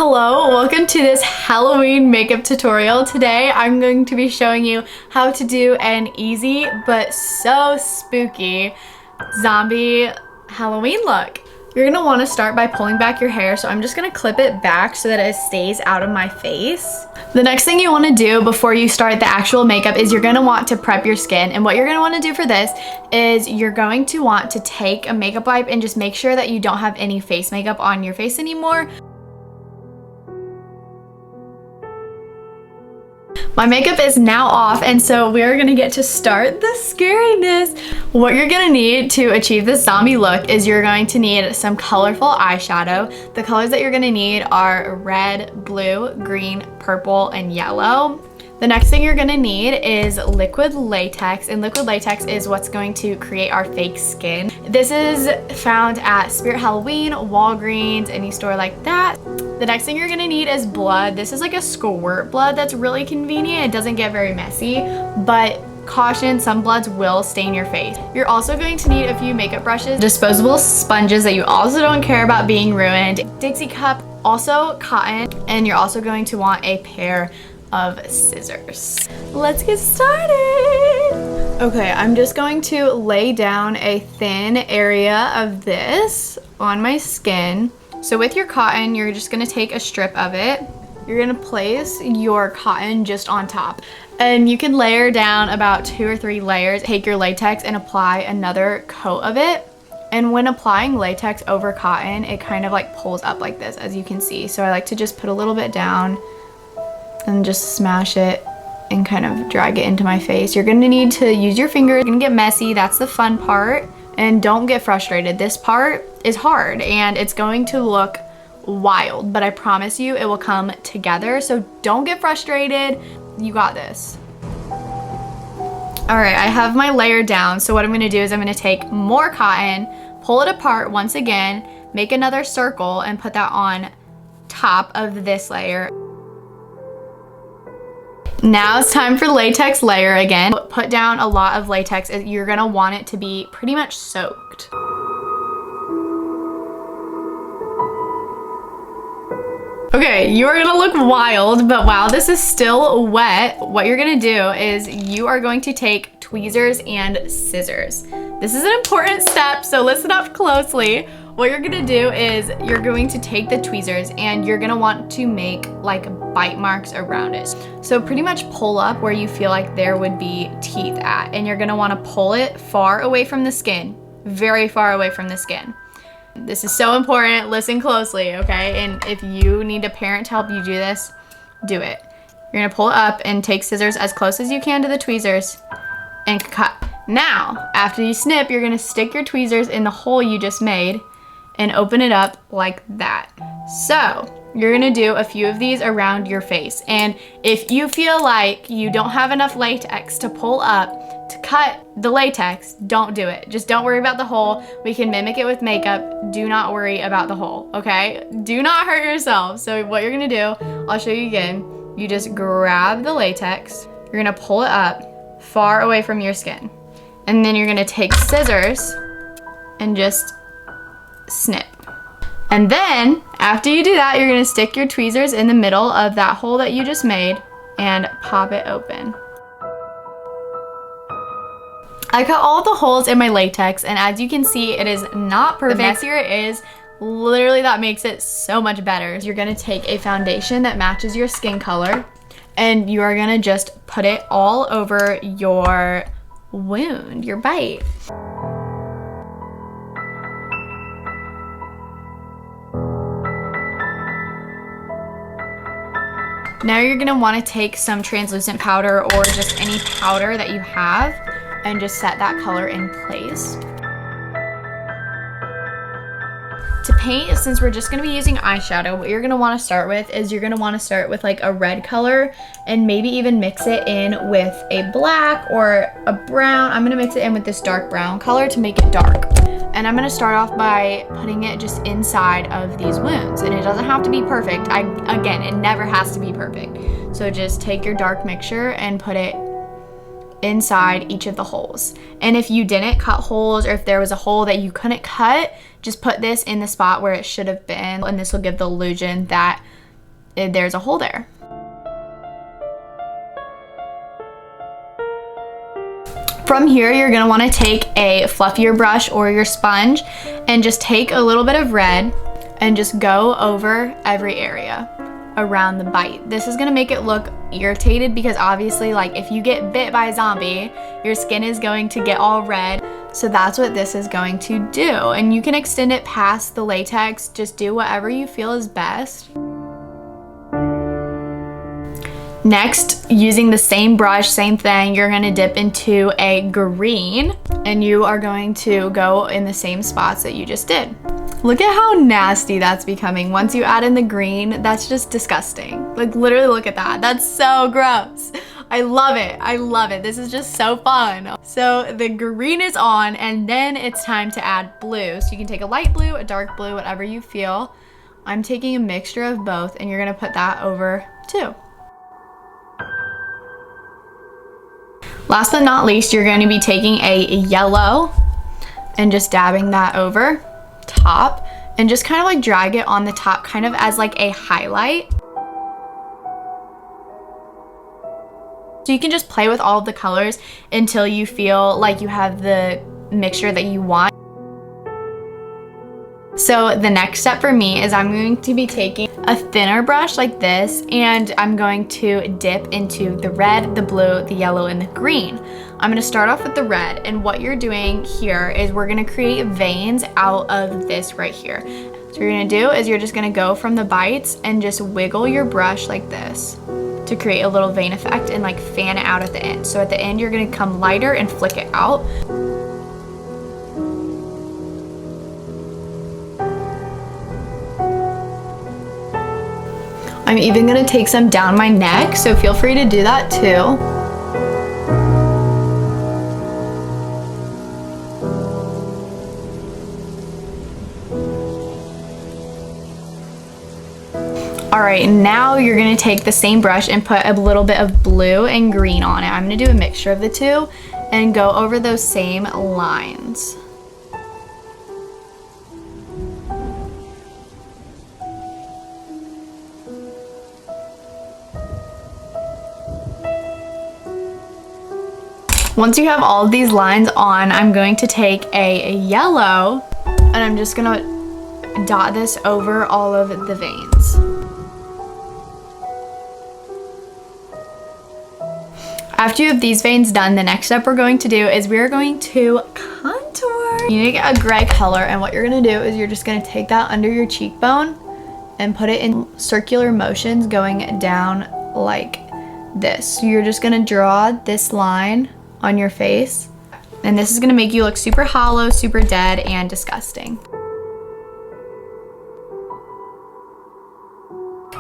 Hello, welcome to this Halloween makeup tutorial. Today I'm going to be showing you how to do an easy but so spooky zombie Halloween look. You're gonna want to start by pulling back your hair, so I'm just gonna clip it back so that it stays out of my face. The next thing you want to do before you start the actual makeup is you're gonna want to prep your skin, and what you're gonna want to do for this is you're going to want to take a makeup wipe and just make sure that you don't have any face makeup on your face anymore. My makeup is now off, and so we're gonna get to start the scariness. What you're gonna need to achieve this zombie look is you're going to need some colorful eyeshadow. The colors that you're gonna need are red, blue, green, purple, and yellow. The next thing you're gonna need is liquid latex, and liquid latex is what's going to create our fake skin. This is found at Spirit Halloween, Walgreens, any store like that. The next thing you're gonna need is blood. This is like a squirt blood that's really convenient. It doesn't get very messy, but caution, some bloods will stain your face. You're also going to need a few makeup brushes, disposable sponges that you also don't care about being ruined, Dixie cup, also cotton, and you're also going to want a pair of scissors. Let's get started. Okay, I'm just going to lay down a thin area of this on my skin. So with your cotton, you're just gonna take a strip of it. You're gonna place your cotton just on top. And you can layer down about 2 or 3 layers. Take your latex and apply another coat of it. And when applying latex over cotton, it kind of like pulls up like this, as you can see. So I like to just put a little bit down and just smash it and kind of drag it into my face. You're gonna need to use your fingers. You're gonna get messy, that's the fun part. And don't get frustrated. This part is hard and it's going to look wild, but I promise you it will come together. So don't get frustrated, you got this. All right, I have my layer down. So what I'm gonna do is I'm gonna take more cotton, pull it apart once again, make another circle and put that on top of this layer. Now it's time for latex layer again. Put down a lot of latex. You're gonna want it to be pretty much soaked. Okay, you are gonna look wild, but while this is still wet, what you're gonna do is you are going to take tweezers and scissors. This is an important step, so listen up closely. What you're gonna do is you're going to take the tweezers and you're gonna want to make like bite marks around it. So pretty much pull up where you feel like there would be teeth at, and you're gonna wanna pull it far away from the skin, very far away from the skin. This is so important, listen closely, okay? And if you need a parent to help you do this, do it. You're gonna pull it up and take scissors as close as you can to the tweezers and cut. Now, after you snip, you're gonna stick your tweezers in the hole you just made and open it up like that. So you're gonna do a few of these around your face. And if you feel like you don't have enough latex to pull up to cut the latex, don't do it. Just don't worry about the hole. We can mimic it with makeup. Do not worry about the hole, okay? Do not hurt yourself. So what you're gonna do, I'll show you again. You just grab the latex, you're gonna pull it up far away from your skin. And then you're gonna take scissors and just snip. And then after you do that, you're gonna stick your tweezers in the middle of that hole that you just made and pop it open. I cut all the holes in my latex, and as you can see, it is not perfect. The messier it is, literally that makes it so much better. You're gonna take a foundation that matches your skin color, and you are gonna just put it all over your wound, your bite. Now you're gonna wanna take some translucent powder or just any powder that you have and just set that color in place. To paint, since we're just gonna be using eyeshadow, what you're gonna wanna start with is you're gonna wanna start with like a red color and maybe even mix it in with a black or a brown. I'm gonna mix it in with this dark brown color to make it dark. And I'm gonna start off by putting it just inside of these wounds. And it doesn't have to be perfect. Again, it never has to be perfect. So just take your dark mixture and put it inside each of the holes. And if you didn't cut holes, or if there was a hole that you couldn't cut, just put this in the spot where it should have been, and this will give the illusion that there's a hole there. From here, you're gonna wanna take a fluffier brush or your sponge and just take a little bit of red and just go over every area around the bite. This is gonna make it look irritated because obviously, like, if you get bit by a zombie, your skin is going to get all red. So that's what this is going to do. And you can extend it past the latex. Just do whatever you feel is best. Next, using the same brush, same thing, you're gonna dip into a green and you are going to go in the same spots that you just did. Look at how nasty that's becoming. Once you add in the green, that's just disgusting. Like, literally look at that. That's so gross. I love it. I love it. This is just so fun. So the green is on, and then it's time to add blue. So you can take a light blue, a dark blue, whatever you feel. I'm taking a mixture of both, and you're gonna put that over too. Last but not least, you're going to be taking a yellow and just dabbing that over top and just kind of like drag it on the top kind of as like a highlight. So you can just play with all of the colors until you feel like you have the mixture that you want. So the next step for me is I'm going to be taking a thinner brush like this, and I'm going to dip into the red, the blue, the yellow, and the green. I'm gonna start off with the red, and what you're doing here is we're gonna create veins out of this right here. So what you're gonna do is you're just gonna go from the bites and just wiggle your brush like this to create a little vein effect and like fan it out at the end. So at the end, you're gonna come lighter and flick it out. I'm even gonna take some down my neck, so feel free to do that too. All right, now you're gonna take the same brush and put a little bit of blue and green on it. I'm gonna do a mixture of the two and go over those same lines. Once you have all of these lines on, I'm going to take a yellow and I'm just gonna dot this over all of the veins. After you have these veins done, the next step we're going to do is we're going to contour. You need to get a gray color, and what you're gonna do is you're just gonna take that under your cheekbone and put it in circular motions going down like this. So you're just gonna draw this line on your face, and this is gonna make you look super hollow, super dead, and disgusting.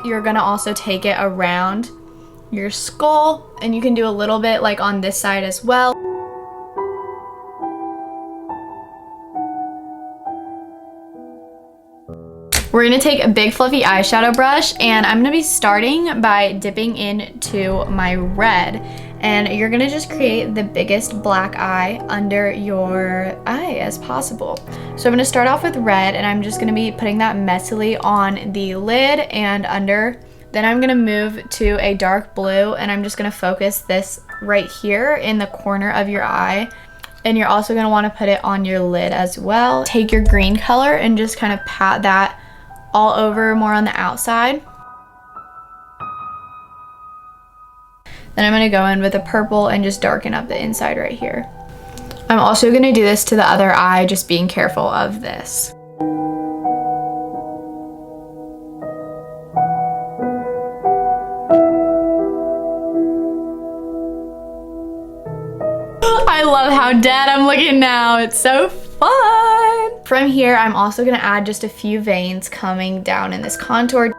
You're gonna also take it around your skull, and you can do a little bit like on this side as well. We're gonna take a big fluffy eyeshadow brush, and I'm gonna be starting by dipping into my red, and you're gonna just create the biggest black eye under your eye as possible. So I'm gonna start off with red, and I'm just gonna be putting that messily on the lid and under. Then I'm gonna move to a dark blue, and I'm just gonna focus this right here in the corner of your eye. And you're also gonna wanna put it on your lid as well. Take your green color and just kind of pat that all over, more on the outside. Then I'm gonna go in with a purple and just darken up the inside right here. I'm also gonna do this to the other eye, just being careful of this. I love how dead I'm looking now. It's so fun. From here, I'm also gonna add just a few veins coming down in this contour.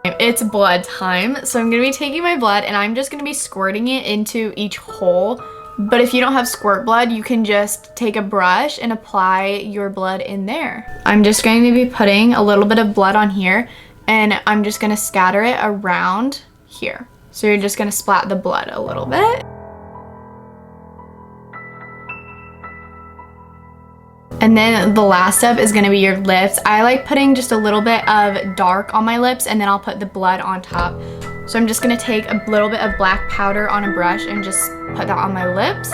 It's blood time, so I'm gonna be taking my blood and I'm just gonna be squirting it into each hole. But if you don't have squirt blood, you can just take a brush and apply your blood in there. I'm just going to be putting a little bit of blood on here, and I'm just gonna scatter it around here. So you're just gonna splat the blood a little bit. And then the last step is gonna be your lips. I like putting just a little bit of dark on my lips and then I'll put the blood on top. So I'm just gonna take a little bit of black powder on a brush and just put that on my lips.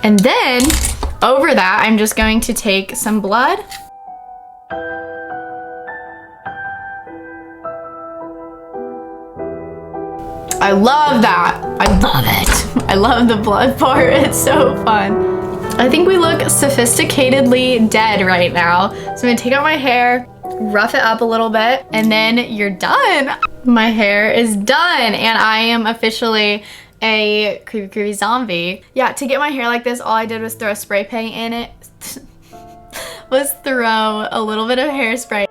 And then over that, I'm just going to take some blood. I love that. I love it. I love the blood part. It's so fun. I think we look sophisticatedly dead right now. So I'm gonna take out my hair, rough it up a little bit, and then you're done. My hair is done and I am officially a creepy zombie. Yeah, to get my hair like this, all I did was throw spray paint in it. Was throw a little bit of hairspray.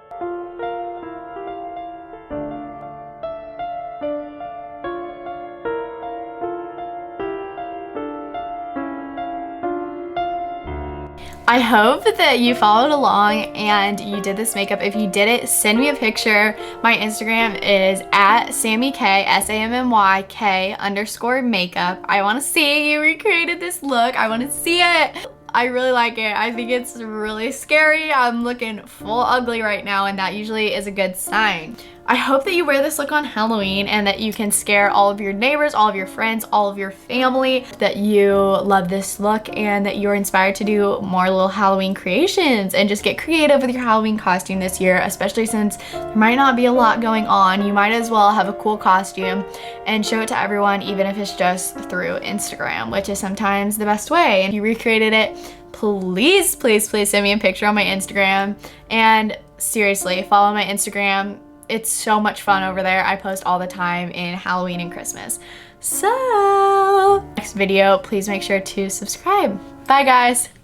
I hope that you followed along and you did this makeup. If you did it, send me a picture. My Instagram is at SammyK, SAMMYK_makeup. I want to see you recreated this look. I want to see it. I really like it. I think it's really scary. I'm looking full ugly right now and that usually is a good sign. I hope that you wear this look on Halloween and that you can scare all of your neighbors, all of your friends, all of your family, that you love this look and that you're inspired to do more little Halloween creations and just get creative with your Halloween costume this year, especially since there might not be a lot going on. You might as well have a cool costume and show it to everyone, even if it's just through Instagram, which is sometimes the best way. And you recreated it, please, please, please send me a picture on my Instagram. And seriously, follow my Instagram. It's so much fun over there. I post all the time in Halloween and Christmas. So, next video, please make sure to subscribe. Bye guys.